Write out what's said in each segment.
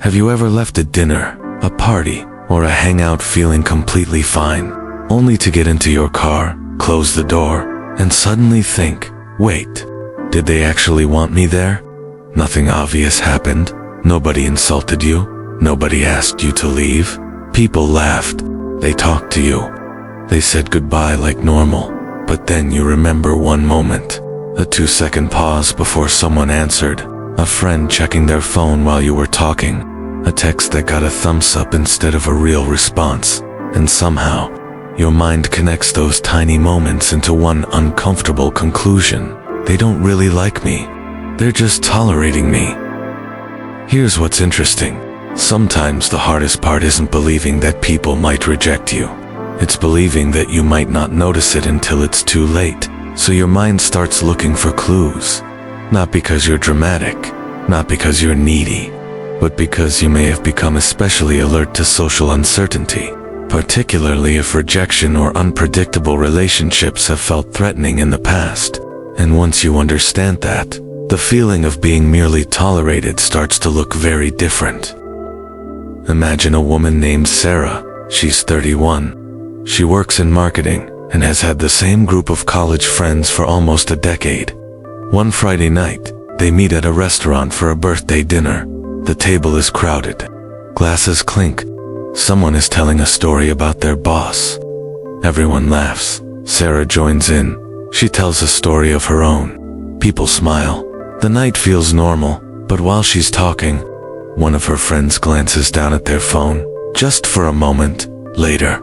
Have you ever left a dinner, a party, or a hangout feeling completely fine, only to get into your car, close the door, and suddenly think, wait, did they actually want me there? Nothing obvious happened. Nobody insulted you. Nobody asked you to leave. People laughed. They talked to you. They said goodbye like normal. But then you remember one moment. A 2-second pause before someone answered. A friend checking their phone while you were talking. A text that got a thumbs up instead of a real response. And somehow, your mind connects those tiny moments into one uncomfortable conclusion. They don't really like me. They're just tolerating me. Here's what's interesting. Sometimes the hardest part isn't believing that people might reject you. It's believing that you might not notice it until it's too late. So your mind starts looking for clues. Not because you're dramatic, not because you're needy, but because you may have become especially alert to social uncertainty, particularly if rejection or unpredictable relationships have felt threatening in the past. And once you understand that, the feeling of being merely tolerated starts to look very different. Imagine a woman named Sarah. She's 31. She works in marketing and has had the same group of college friends for almost a decade. One Friday night, they meet at a restaurant for a birthday dinner. The table is crowded. Glasses clink. Someone is telling a story about their boss. Everyone laughs. Sarah joins in. She tells a story of her own. People smile. The night feels normal, but while she's talking, one of her friends glances down at their phone, just for a moment. Later,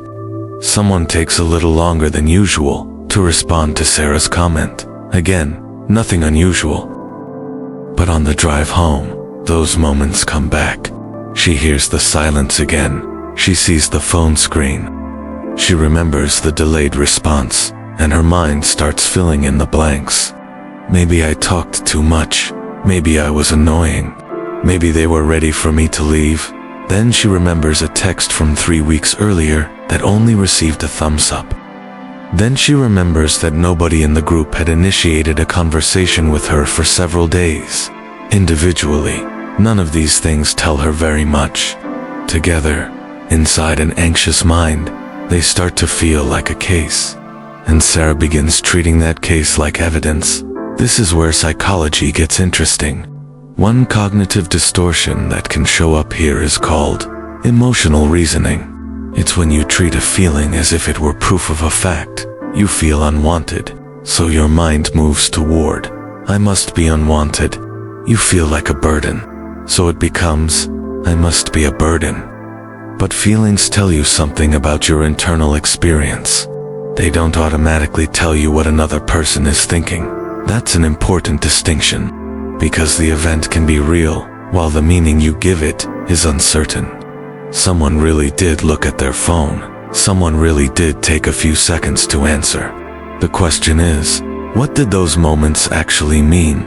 someone takes a little longer than usual to respond to Sarah's comment. Again, nothing unusual. But on the drive home, those moments come back. She hears the silence again. She sees the phone screen. She remembers the delayed response, and her mind starts filling in the blanks. Maybe I talked too much. Maybe I was annoying. Maybe they were ready for me to leave. Then she remembers a text from 3 weeks earlier that only received a thumbs up. Then she remembers that nobody in the group had initiated a conversation with her for several days. Individually, none of these things tell her very much. Together, inside an anxious mind, they start to feel like a case. And Sarah begins treating that case like evidence. This is where psychology gets interesting. One cognitive distortion that can show up here is called emotional reasoning. It's when you treat a feeling as if it were proof of a fact. You feel unwanted, so your mind moves toward, I must be unwanted. You feel like a burden, so it becomes, I must be a burden. But feelings tell you something about your internal experience. They don't automatically tell you what another person is thinking. That's an important distinction, because the event can be real, while the meaning you give it is uncertain. Someone really did look at their phone. Someone really did take a few seconds to answer. The question is, what did those moments actually mean?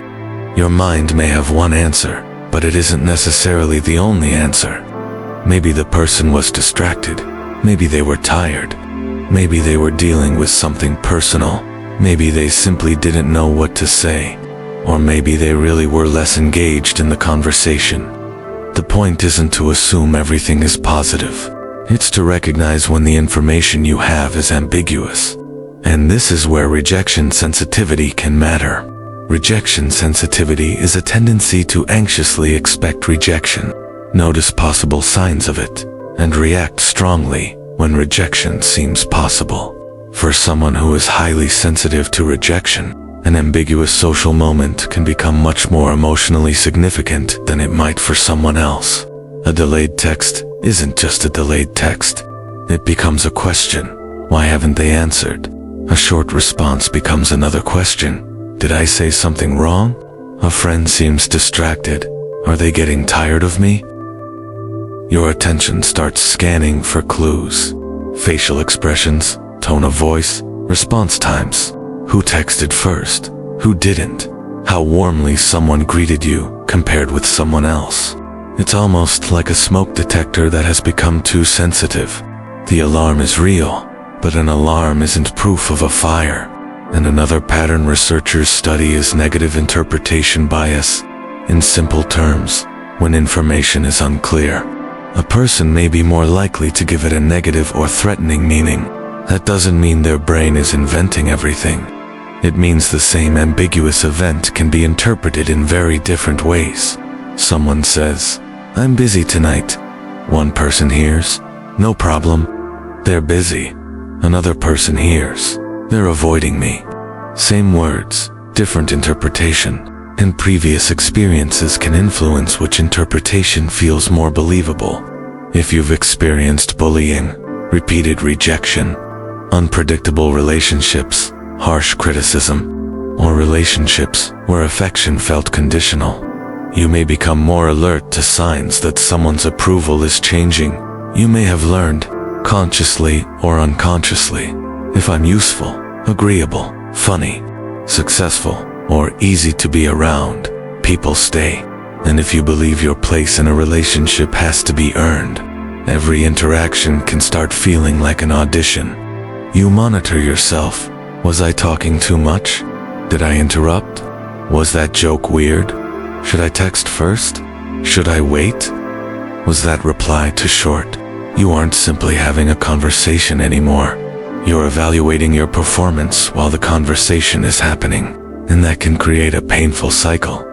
Your mind may have one answer, but it isn't necessarily the only answer. Maybe the person was distracted. Maybe they were tired. Maybe they were dealing with something personal. Maybe they simply didn't know what to say. Or maybe they really were less engaged in the conversation. The point isn't to assume everything is positive. It's to recognize when the information you have is ambiguous. And this is where rejection sensitivity can matter. Rejection sensitivity is a tendency to anxiously expect rejection, notice possible signs of it, and react strongly when rejection seems possible. For someone who is highly sensitive to rejection, an ambiguous social moment can become much more emotionally significant than it might for someone else. A delayed text isn't just a delayed text. It becomes a question. Why haven't they answered? A short response becomes another question. Did I say something wrong? A friend seems distracted. Are they getting tired of me? Your attention starts scanning for clues. Facial expressions, tone of voice, response times. Who texted first? Who didn't? How warmly someone greeted you compared with someone else. It's almost like a smoke detector that has become too sensitive. The alarm is real, but an alarm isn't proof of a fire. And another pattern researchers study is negative interpretation bias. In simple terms, when information is unclear. A person may be more likely to give it a negative or threatening meaning. That doesn't mean their brain is inventing everything. It means the same ambiguous event can be interpreted in very different ways. Someone says, "I'm busy tonight." One person hears, "No problem, they're busy." Another person hears, "They're avoiding me." Same words, different interpretation, and previous experiences can influence which interpretation feels more believable. If you've experienced bullying, repeated rejection, unpredictable relationships, harsh criticism, or relationships where affection felt conditional, you may become more alert to signs that someone's approval is changing. You may have learned, consciously or unconsciously, if I'm useful, agreeable, funny, successful, or easy to be around, people stay. And if you believe your place in a relationship has to be earned, every interaction can start feeling like an audition. You monitor yourself. Was I talking too much? Did I interrupt? Was that joke weird? Should I text first? Should I wait? Was that reply too short? You aren't simply having a conversation anymore. You're evaluating your performance while the conversation is happening, and that can create a painful cycle.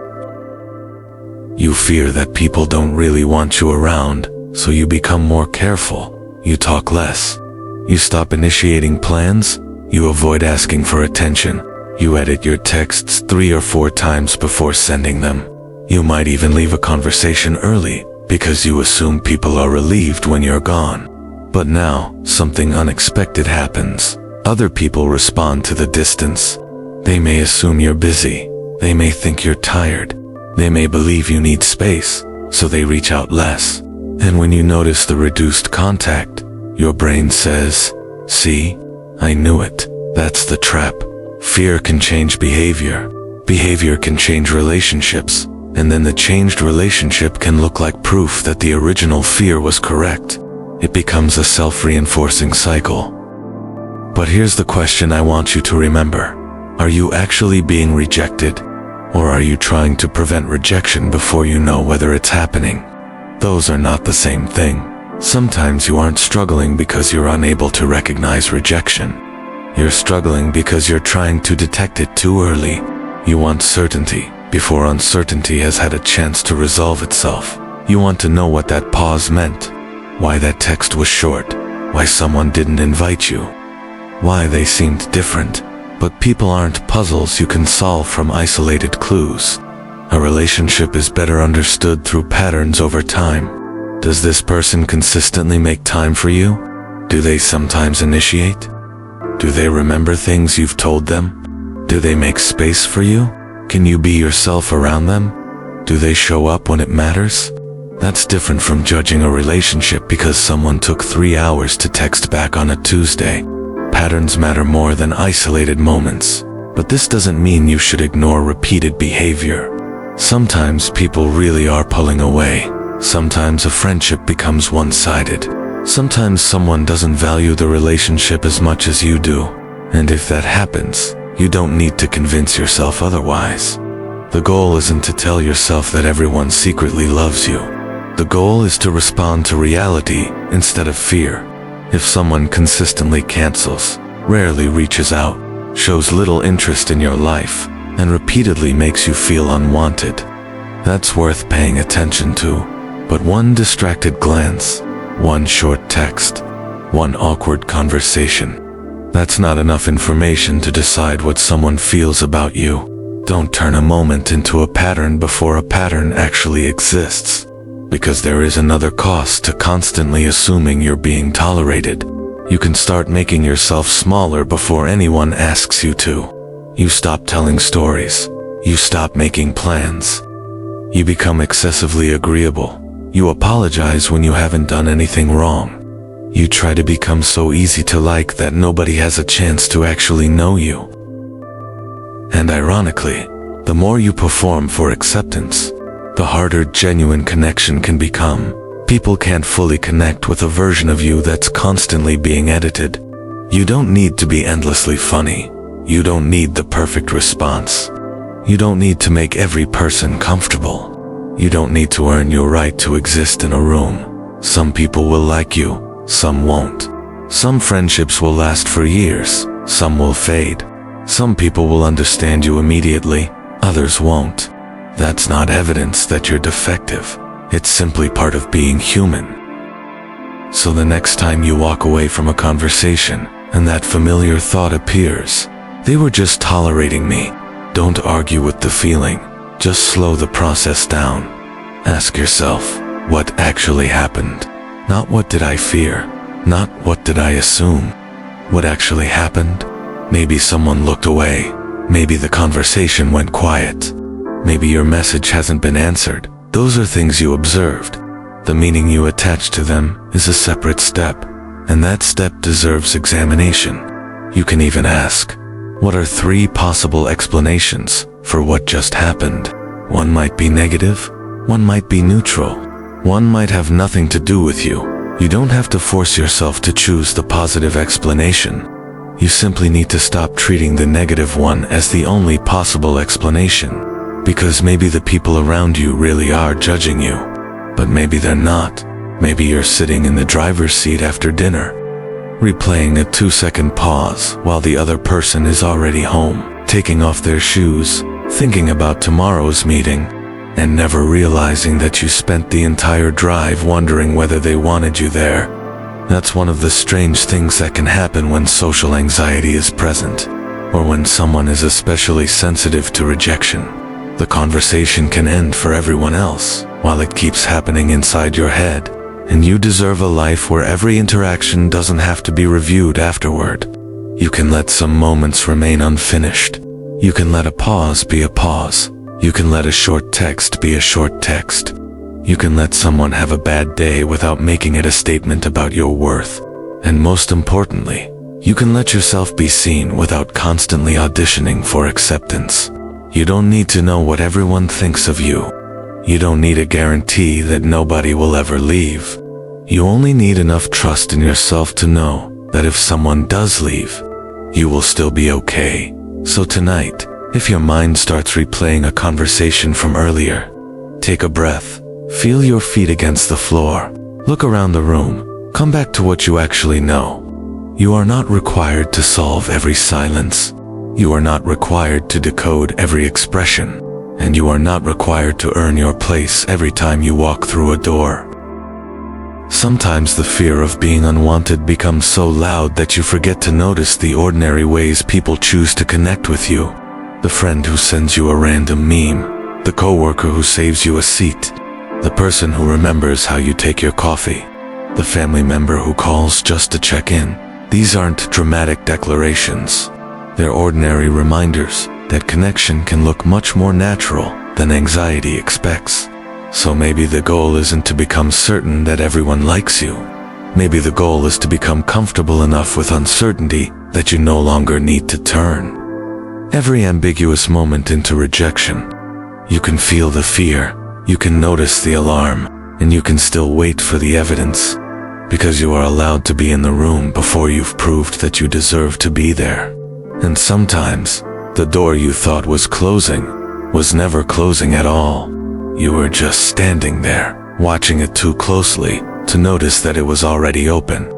You fear that people don't really want you around, so you become more careful. You talk less. You stop initiating plans. You avoid asking for attention. You edit your texts 3 or 4 times before sending them. You might even leave a conversation early because you assume people are relieved when you're gone. But now, something unexpected happens. Other people respond to the distance. They may assume you're busy. They may think you're tired. They may believe you need space, so they reach out less. And when you notice the reduced contact, your brain says, "See? I knew it." That's the trap. Fear can change behavior. Behavior can change relationships. And then the changed relationship can look like proof that the original fear was correct. It becomes a self-reinforcing cycle. But here's the question I want you to remember. Are you actually being rejected? Or are you trying to prevent rejection before you know whether it's happening? Those are not the same thing. Sometimes you aren't struggling because you're unable to recognize rejection. You're struggling because you're trying to detect it too early. You want certainty before uncertainty has had a chance to resolve itself. You want to know what that pause meant, why that text was short, why someone didn't invite you, why they seemed different. But people aren't puzzles you can solve from isolated clues. A relationship is better understood through patterns over time. Does this person consistently make time for you? Do they sometimes initiate? Do they remember things you've told them? Do they make space for you? Can you be yourself around them? Do they show up when it matters? That's different from judging a relationship because someone took 3 hours to text back on a Tuesday. Patterns matter more than isolated moments. But this doesn't mean you should ignore repeated behavior. Sometimes people really are pulling away. Sometimes a friendship becomes one-sided. Sometimes someone doesn't value the relationship as much as you do. And if that happens, you don't need to convince yourself otherwise. The goal isn't to tell yourself that everyone secretly loves you. The goal is to respond to reality instead of fear. If someone consistently cancels, rarely reaches out, shows little interest in your life, and repeatedly makes you feel unwanted, that's worth paying attention to. But one distracted glance, one short text, one awkward conversation, that's not enough information to decide what someone feels about you. Don't turn a moment into a pattern before a pattern actually exists. Because there is another cost to constantly assuming you're being tolerated. You can start making yourself smaller before anyone asks you to. You stop telling stories. You stop making plans. You become excessively agreeable. You apologize when you haven't done anything wrong. You try to become so easy to like that nobody has a chance to actually know you. And ironically, the more you perform for acceptance, the harder genuine connection can become. People can't fully connect with a version of you that's constantly being edited. You don't need to be endlessly funny. You don't need the perfect response. You don't need to make every person comfortable. You don't need to earn your right to exist in a room. Some people will like you, some won't. Some friendships will last for years, some will fade. Some people will understand you immediately, others won't. That's not evidence that you're defective. It's simply part of being human. So the next time you walk away from a conversation and that familiar thought appears, they were just tolerating me. Don't argue with the feeling. Just slow the process down. Ask yourself, what actually happened? Not what did I fear? Not what did I assume? What actually happened? Maybe someone looked away. Maybe the conversation went quiet. Maybe your message hasn't been answered. Those are things you observed. The meaning you attach to them is a separate step, and that step deserves examination. You can even ask, what are 3 possible explanations for what just happened? One might be negative, one might be neutral, one might have nothing to do with you. You don't have to force yourself to choose the positive explanation. You simply need to stop treating the negative one as the only possible explanation. Because maybe the people around you really are judging you, but maybe they're not. Maybe you're sitting in the driver's seat after dinner, replaying a 2-second pause while the other person is already home, taking off their shoes, thinking about tomorrow's meeting, and never realizing that you spent the entire drive wondering whether they wanted you there. That's one of the strange things that can happen when social anxiety is present, or when someone is especially sensitive to rejection. The conversation can end for everyone else, while it keeps happening inside your head, and you deserve a life where every interaction doesn't have to be reviewed afterward. You can let some moments remain unfinished. You can let a pause be a pause. You can let a short text be a short text. You can let someone have a bad day without making it a statement about your worth. And most importantly, you can let yourself be seen without constantly auditioning for acceptance. You don't need to know what everyone thinks of you. You don't need a guarantee that nobody will ever leave. You only need enough trust in yourself to know that if someone does leave, you will still be okay. So tonight, if your mind starts replaying a conversation from earlier, take a breath. Feel your feet against the floor. Look around the room. Come back to what you actually know. You are not required to solve every silence. You are not required to decode every expression. And you are not required to earn your place every time you walk through a door. Sometimes the fear of being unwanted becomes so loud that you forget to notice the ordinary ways people choose to connect with you. The friend who sends you a random meme, the coworker who saves you a seat, the person who remembers how you take your coffee, the family member who calls just to check in. These aren't dramatic declarations. They're ordinary reminders that connection can look much more natural than anxiety expects. So maybe the goal isn't to become certain that everyone likes you. Maybe the goal is to become comfortable enough with uncertainty that you no longer need to turn every ambiguous moment into rejection. You can feel the fear, you can notice the alarm, and you can still wait for the evidence, because you are allowed to be in the room before you've proved that you deserve to be there. And sometimes, the door you thought was closing was never closing at all. You were just standing there, watching it too closely to notice that it was already open.